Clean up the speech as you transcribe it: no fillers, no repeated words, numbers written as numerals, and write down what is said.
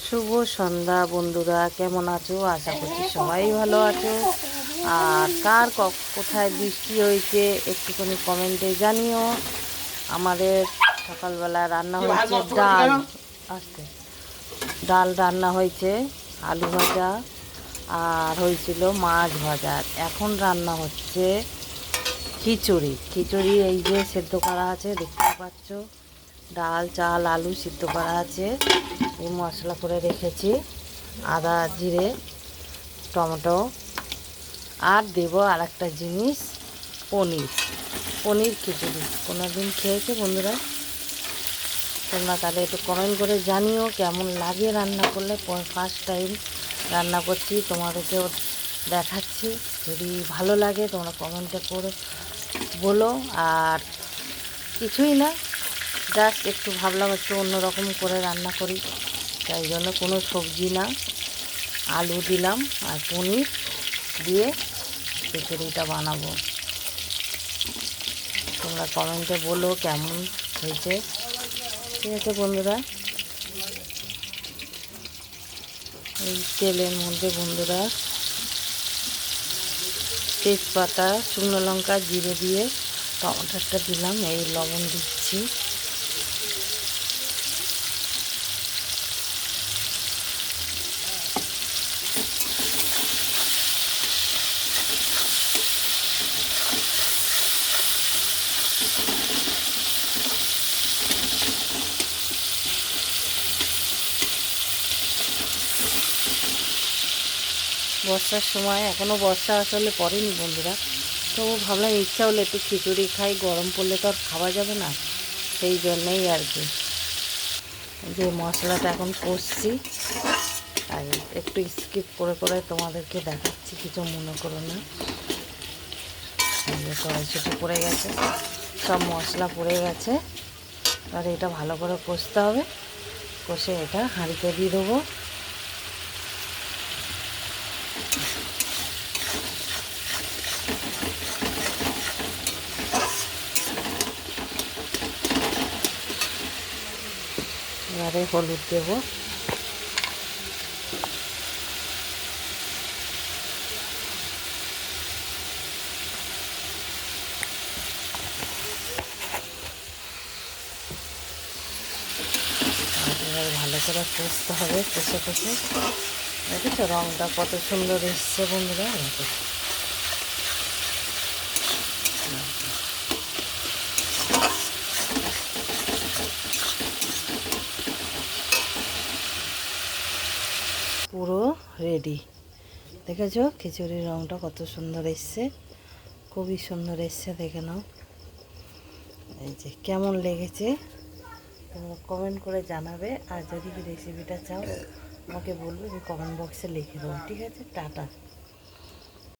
শুভ সন্ধ্যা বন্ধুরা, কেমন আছো? আশা করছি সবাই ভালো আছো। আর কার কোথায় বৃষ্টি হয়েছে একটুখানি কমেন্টে জানিও। আমাদের সকালবেলা রান্না হয়েছে ডাল, আস্তে ডাল রান্না হয়েছে, আলু ভাজা আর হয়েছিল মাছ ভাজা। এখন রান্না হচ্ছে খিচুড়ি। খিচুড়ি এই যে সেদ্ধ করা আছে, দেখতে পাচ্ছ। ডাল, চাল, আলু সিদ্ধ করা আছে। এই মশলা করে রেখেছি, আদা, জিরে, টমেটো। আর দেব আর একটা জিনিস, পনির। পনির খিচুড়ি কোনো দিন খেয়েছো বন্ধুরা? তোমরা তাহলে একটু কমেন্ট করে জানিও কেমন লাগে রান্না করলে। ফার্স্ট টাইম রান্না করছি, তোমাদেরকেও দেখাচ্ছি। যদি ভালো লাগে তোমরা কমেন্টে করে বলো। আর কিছুই না, জাস্ট একটু ভাবলাম একটু অন্যরকম করে রান্না করি, তাই জন্য কোনো সবজি না, আলু দিলাম আর পনির দিয়ে খিচুড়িটা বানাবো। তোমরা কমেন্টে বলো কেমন হয়েছে। ঠিক আছে বন্ধুরা, এই তেলের মধ্যে বন্ধুরা তেজপাতা, শুকনো লঙ্কা, জিরে দিয়ে টমেটোটা দিলাম, এই লবণ দিচ্ছি। বর্ষার সময়, এখনও বর্ষা আসলে পড়েনি বন্ধুরা, তো ভাবলাম ইচ্ছা হলে একটু খিচুড়ি খাই, গরম পড়লে তো আর খাওয়া যাবে না, সেই জন্যেই আর কি। যে মশলাটা এখন কষছি, আর একটু স্কিপ করে করে তোমাদেরকে দেখাচ্ছি, কিছু মনে করো না। কড়াইশুঁটি পড়ে গেছে, সব মশলা পড়ে গেছে। আর এটা ভালো করে কষতে হবে, কষে এটা হাঁড়িতে দিয়ে দেবো। এবারে হলুদ দেবো, এবার ভালো করে কষতে হবে, কষে কষে। দেখেছো রঙটা কত সুন্দর এসছে বন্ধুরা। পুরো রেডি, দেখেছো খিচুড়ির রঙটা কত সুন্দর এসছে, খুবই সুন্দর এসছে, দেখে নাও। এই যে কেমন লেগেছে তোমরা কমেন্ট করে জানাবে। আর যদি রেসিপিটা চাও আমাকে বলবে, আমি কমেন্ট বক্সে লিখে দেবো। ঠিক আছে, টাটা।